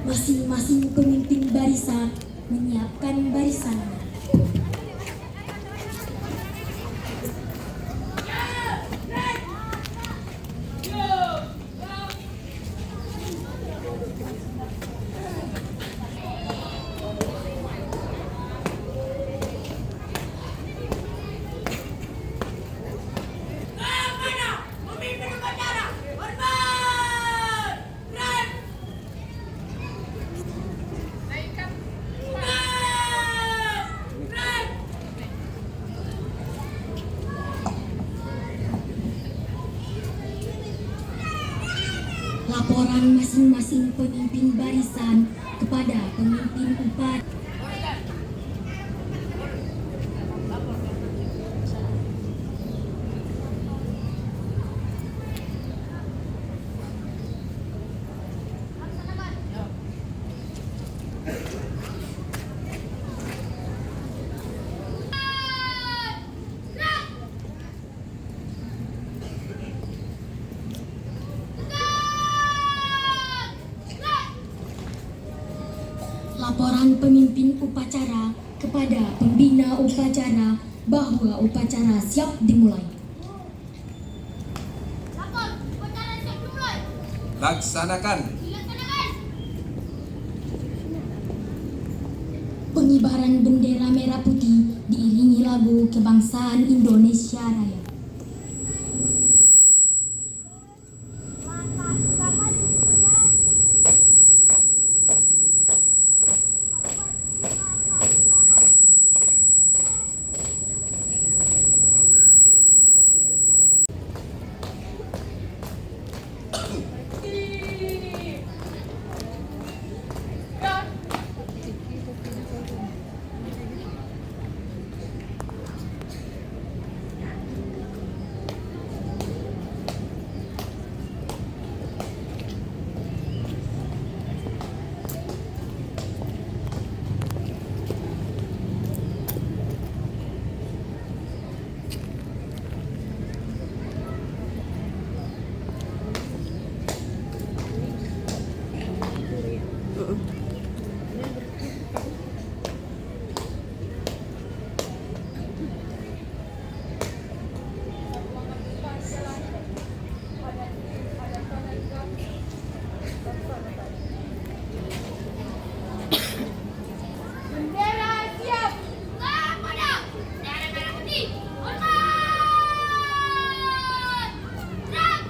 Masing-masing pemimpin barisan menyiapkan barisannya. Laporan masing-masing pemimpin barisan kepada pemimpin upacara. Laporan pemimpin upacara kepada pembina upacara bahwa upacara siap dimulai. Lapor, upacara siap dimulai. Laksanakan. Pengibaran bendera merah putih diiringi lagu kebangsaan Indonesia Raya. Bendera siap. Kepada bendera merah putih. Hormat. Gerak.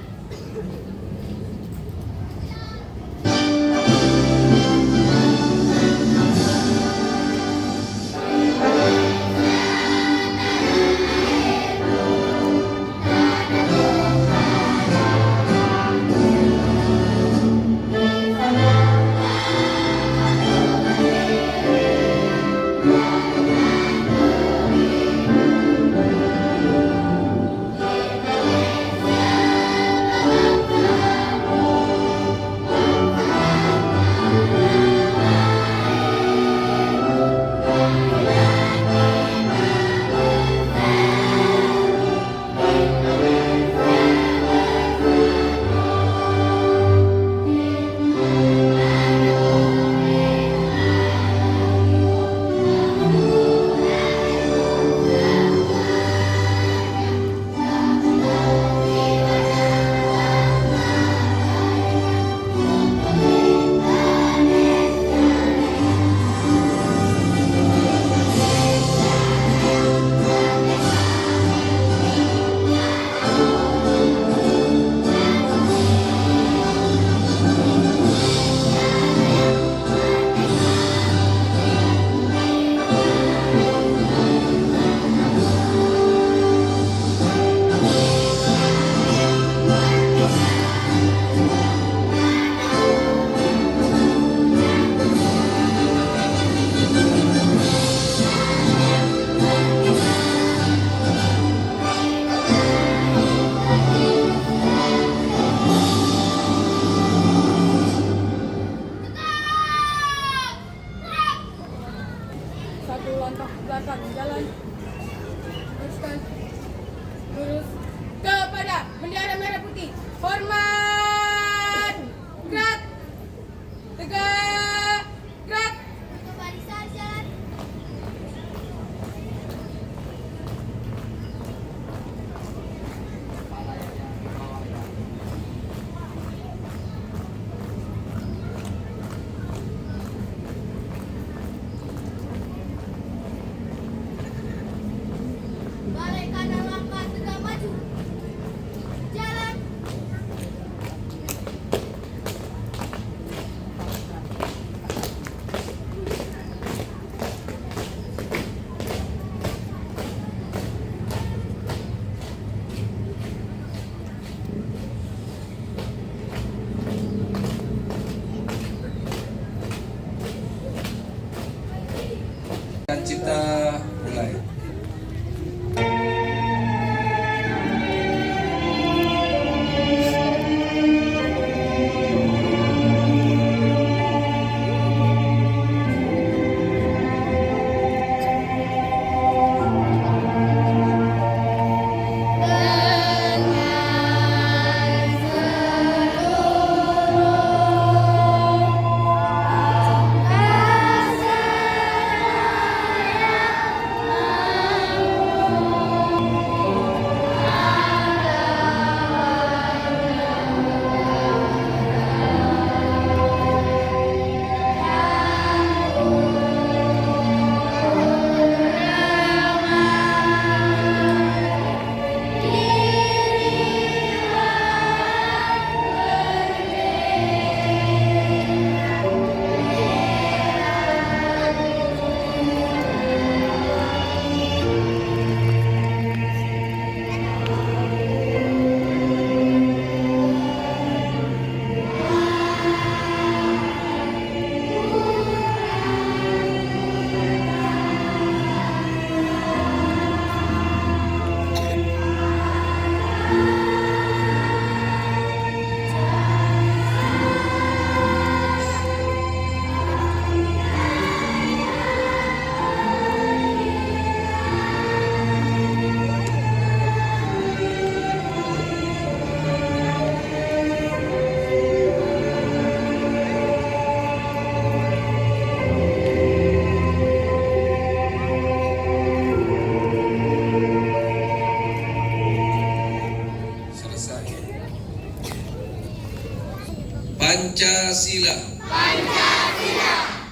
Satu langkah ke belakang, jalan, teruskan, lurus kepada bendera merah putih. Hormat, gerak, tegak.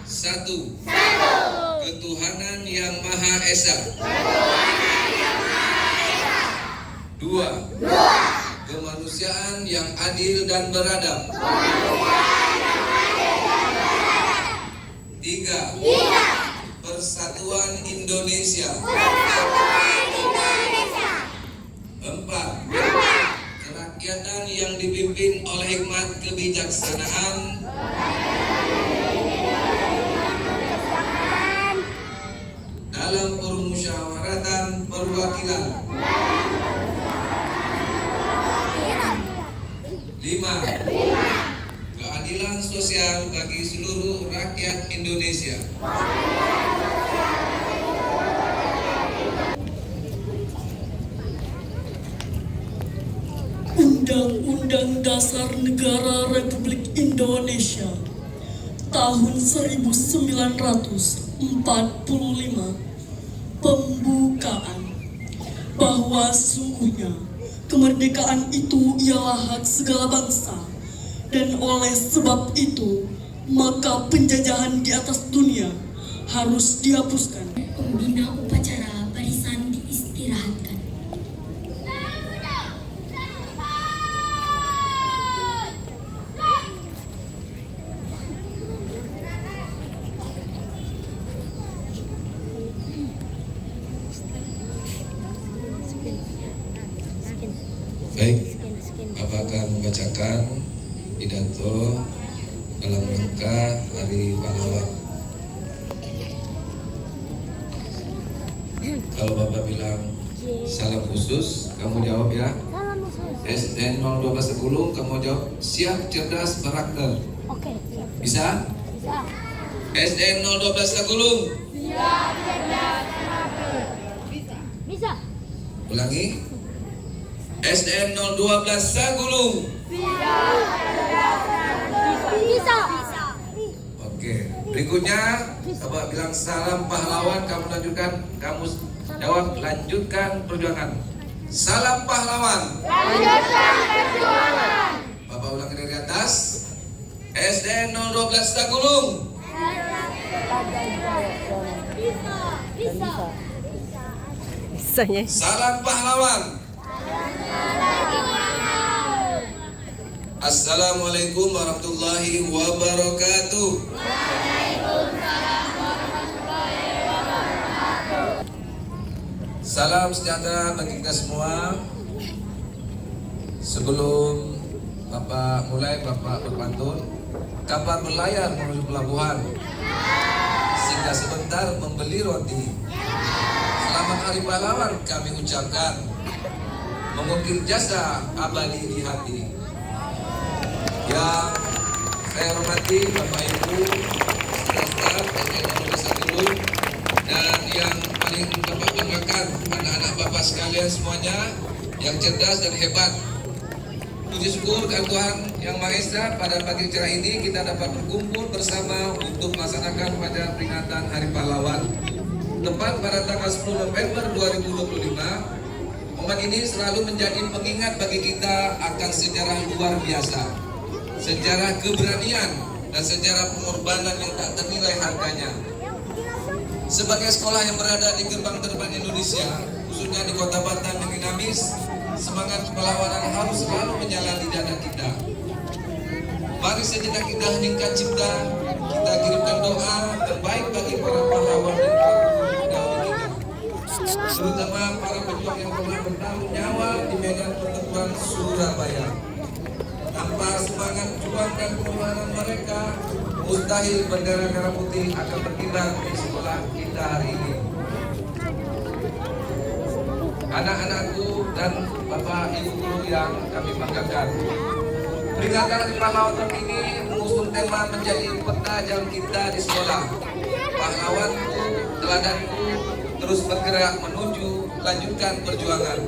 Satu. Ketuhanan Yang Maha Esa. Dua. Kemanusiaan yang adil dan beradab. Tiga. Persatuan Indonesia. Empat. Kerakyatan yang dipimpin oleh hikmat kebijaksanaan. Dalam permusyawaratan perwakilan. 5. Keadilan sosial bagi seluruh rakyat Indonesia. Undang-Undang Dasar Negara Republik Indonesia tahun 1945 pembukaan bahwa sungguhnya kemerdekaan itu ialah hak segala bangsa, dan oleh sebab itu maka penjajahan di atas dunia harus dihapuskan. Pembina upacara barisan diistirahatkan. Baik, Bapak akan membacakan pidato dalam rangka Hari Pahlawan. Kalau Bapak bilang salam khusus, kamu jawab ya. SN 01210, kamu jawab siap, cerdas, berakal. Oke. Bisa? SN 01210. Bisa. Ulangi. SN 012 Sagulung. Bisa. Oke, berikutnya Bapak bilang salam pahlawan, kamu lanjutkan, kamu jawab lanjutkan perjuangan. Salam pahlawan. Lanjutkan perjuangan. Bapak ulangi dari atas. SN 012 Sagulung. Bisa. Salam pahlawan. Assalamualaikum warahmatullahi wabarakatuh. Salam sejahtera bagi kita semua. Sebelum Bapak mulai, Bapak berpantun. Kapal berlayar menuju pelabuhan, sehingga sebentar membeli roti. Selamat Hari Pahlawan kami ucapkan, mengukir jasa abadi di hati. Yang saya hormati Bapak Ibu, staf SN 012 dan yang paling Bapak banggakan anak-anak Bapak sekalian semuanya yang cerdas dan hebat. Puji syukur kepada Tuhan Yang Maha Esa, pada pagi cerah ini kita dapat berkumpul bersama untuk melaksanakan upacara peringatan Hari Pahlawan. Tepat pada tanggal 10 November 2025, momen ini selalu menjadi pengingat bagi kita akan sejarah luar biasa. Sejarah keberanian dan sejarah pengorbanan yang tak ternilai harganya. Sebagai sekolah yang berada di gerbang terdepan Indonesia, khususnya di Kota Batam yang dinamis, semangat perlawanan harus selalu menyala di dada kita. Mari sejenak kita heningkan cipta, kita kirimkan doa terbaik bagi para pahlawan dan pendahulu kita, terutama para pejuang yang pernah bertaruh nyawa di medan pertempuran Surabaya. Tanpa semangat juang dan pengorbanan mereka, mustahil bendera merah putih akan berkibar di sekolah kita hari ini. Anak-anakku dan Bapak Ibu guru yang kami banggakan, peringatan Hari Pahlawan tahun ini mengusung tema menjadi peta jalan kita di sekolah. Pahlawanku, teladanku, terus bergerak menuju lanjutkan perjuangan.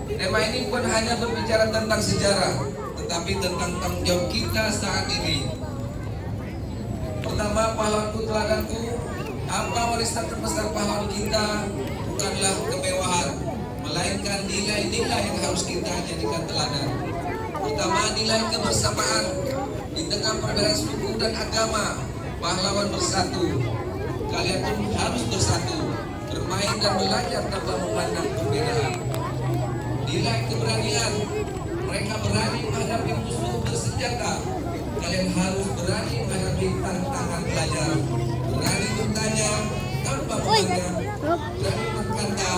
Tema ini bukan hanya berbicara tentang sejarah, tetapi tentang tanggung jawab kita saat ini. Pertama, pahlawanku, teladanku, apa warisan terbesar pahlawan kita bukanlah kemewahan, melainkan nilai-nilai yang harus kita jadikan teladan. Pertama, nilai kebersamaan. Di tengah perbedaan suku dan agama, pahlawan bersatu. Kalian pun harus bersatu, bermain dan belajar tanpa memandang perbedaan. Nilai keberanian, mereka berani menghadapi musuh bersenjata. Kalian harus berani menghadapi tantangan belajar, berani bertanya tanpa memandang, berani berkata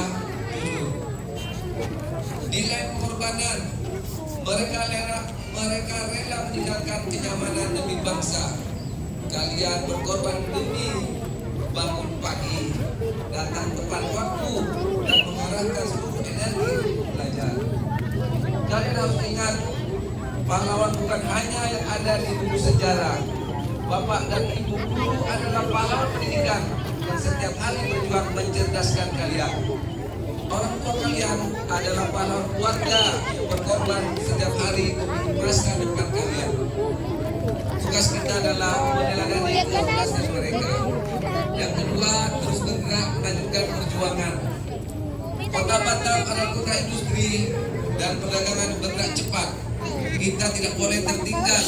jujur. Nilai pengorbanan, mereka rela meninggalkan kenyamanan demi bangsa. Kalian berkorban demi bangun pagi, datang tepat waktu, dan mengarahkan seluruh energi untuk belajar. Kalian harus ingat, pahlawan bukan hanya yang ada di buku sejarah. Bapak dan ibu guru adalah pahlawan pendidikan yang setiap hari berjuang mencerdaskan kalian. Orang tua kalian adalah pahlawan keluarga yang berkorban setiap hari demi masa depan kalian. Tugas kita adalah meneladani keikhlasan mereka. Yang kedua, terus bergerak melanjutkan perjuangan. Kota Batam adalah kota industri dan perdagangan bergerak cepat. Kita tidak boleh tertinggal.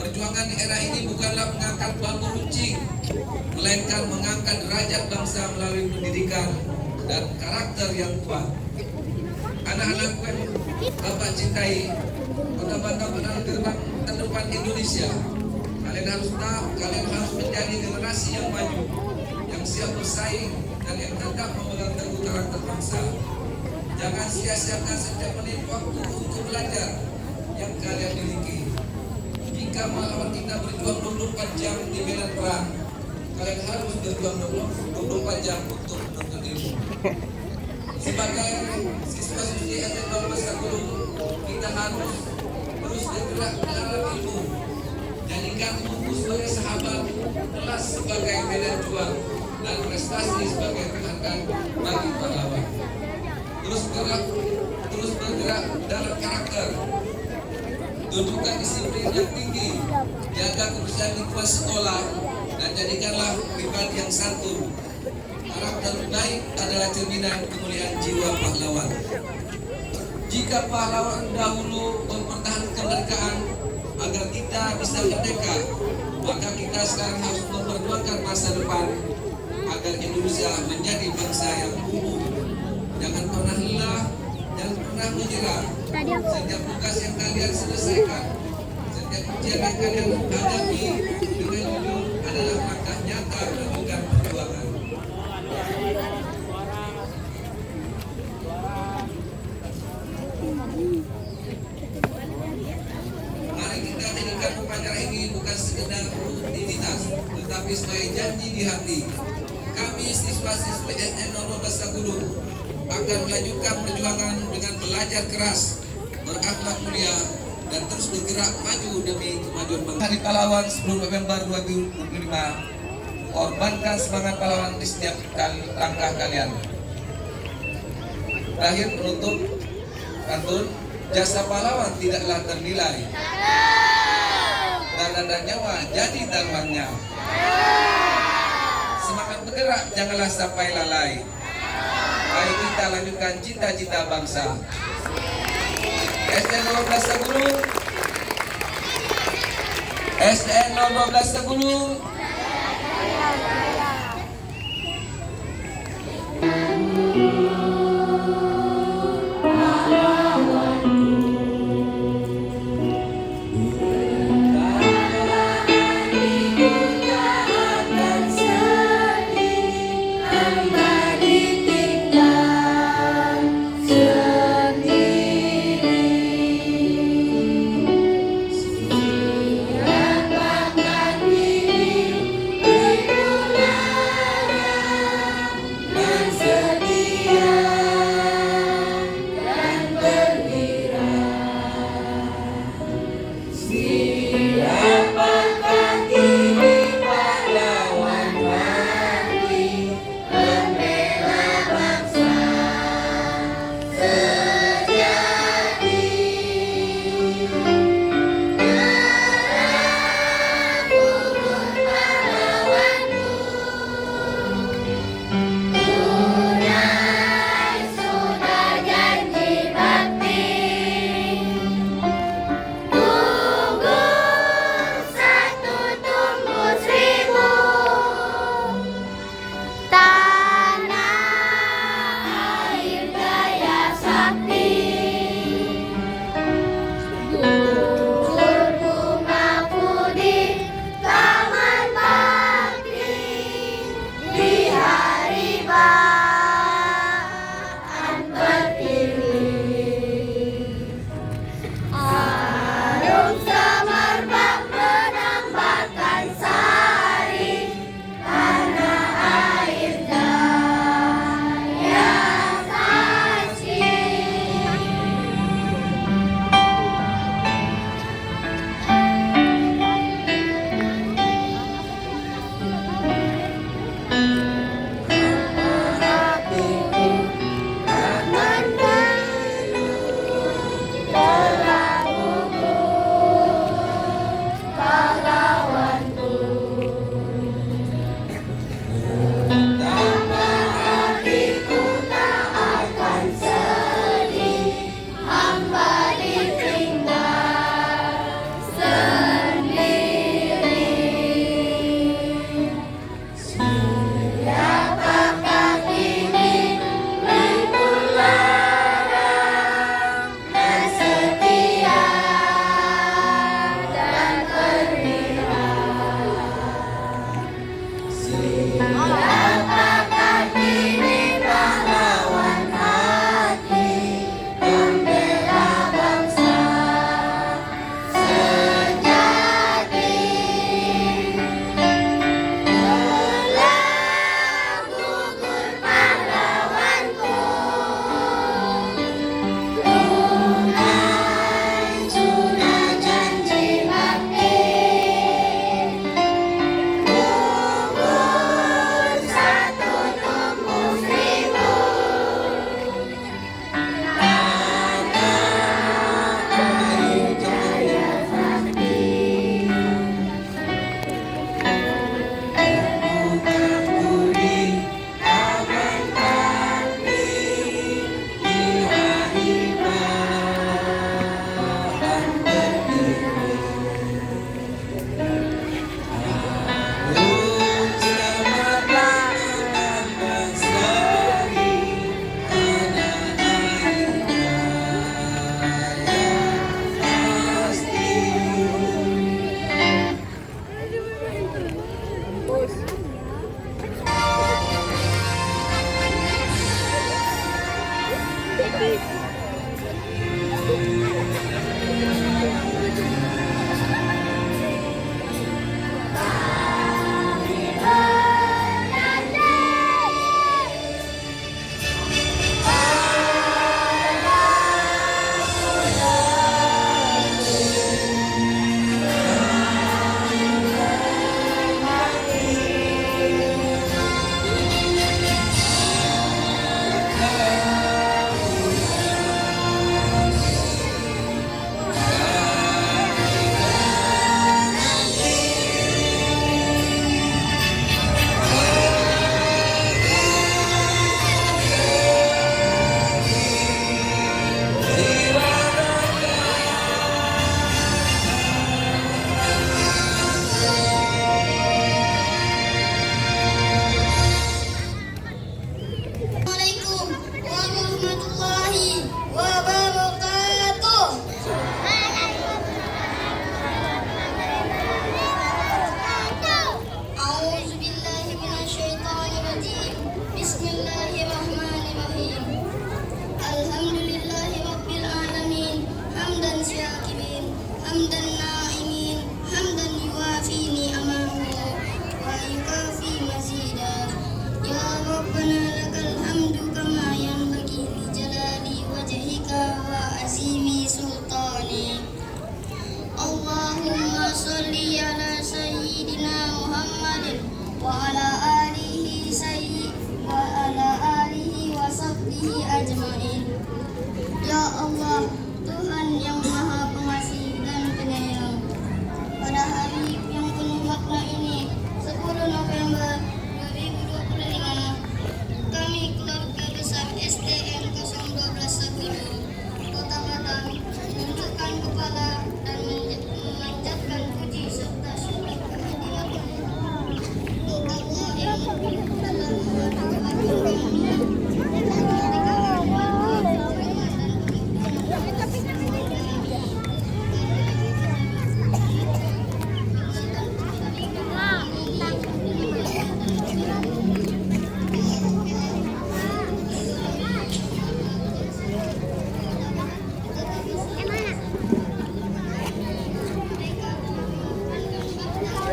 Perjuangan di era ini bukanlah mengangkat bambu runcing, melainkan mengangkat derajat bangsa melalui pendidikan dan karakter yang kuat. Anak-anakku yang Bapak cintai, Kota Batam adalah gerbang terdepan Indonesia. Kalian harus tahu, kalian harus menjadi generasi yang maju, yang siap bersaing, dan yang tetap memegang teguh karakter bangsa. Jangan sia-siakan setiap menit waktu untuk belajar yang kalian miliki. Jika pahlawan kita berjuang 24 jam di medan perang, kalian harus berjuang 24 jam untuk menuntut ilmu. Sebagai siswa-siswi SD 12 Guru, kita harus terus bergerak dalam ilmu. Jadikan buku sebagai sahabat, kelas sebagai medan juang, dan prestasi sebagai penghargaan bagi pahlawan. Terus bergerak dalam karakter. Tunjukkan disiplin yang tinggi, jaga kebersihan lingkungan sekolah, dan jadikanlah pribadi yang santun. Karakter baik adalah cerminan kemuliaan jiwa pahlawan. Jika pahlawan dahulu mempertahankan kemerdekaan agar kita bisa merdeka, maka kita sekarang harus memperjuangkan masa depan agar Indonesia menjadi bangsa yang unggul. Jangan pernah lelah, jangan pernah menyerah. Setiap tugas yang kalian selesaikan, setiap ujian yang kalian hadapi dengan jujur adalah langkah nyata melanjutkan perjuangan. Mari kita jadikan upacara ini bukan sekedar rutinitas, tetapi sebagai janji di hati. Kami siswa-siswi SDN 12 Sagulung akan melanjutkan perjuangan dengan belajar keras, berakhlak mulia, dan terus bergerak maju demi kemajuan bangsa. Hari Pahlawan 10 November 2025, korbankan semangat pahlawan di setiap langkah kalian. Terakhir penutup pantun, jasa pahlawan tidaklah ternilai, dana dan nyawa jadi taruhannya. Semangat bergerak janganlah sampai lalai. Mari kita lanjutkan cita-cita bangsa. SDN 12 Sagulung, SDN 12 Sagulung. Siapkan diri, itulah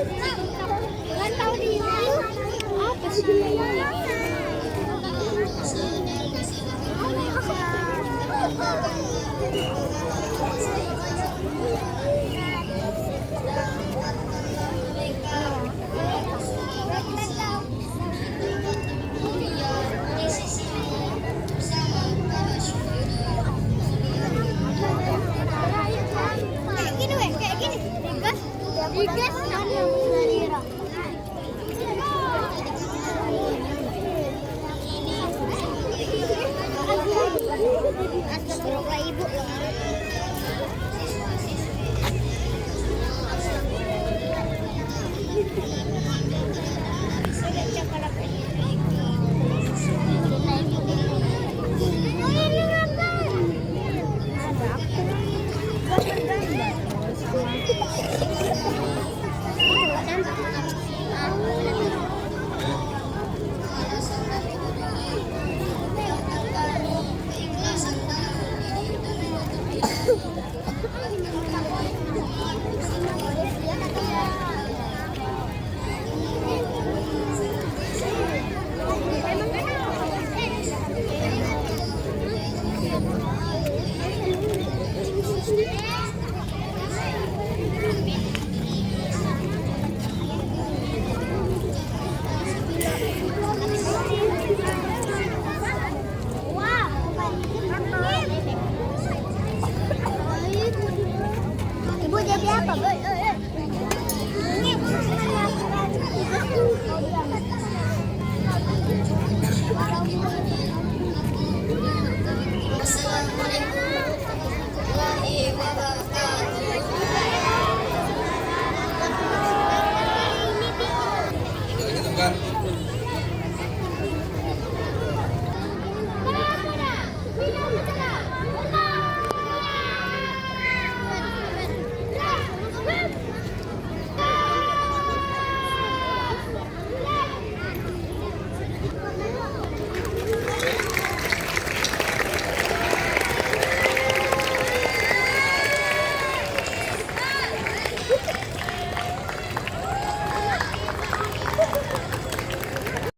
Nggak tahu dia. Apa sih? Kayak gini weh, kayak gini. Digas, digas. Astagfirullah ibu loh.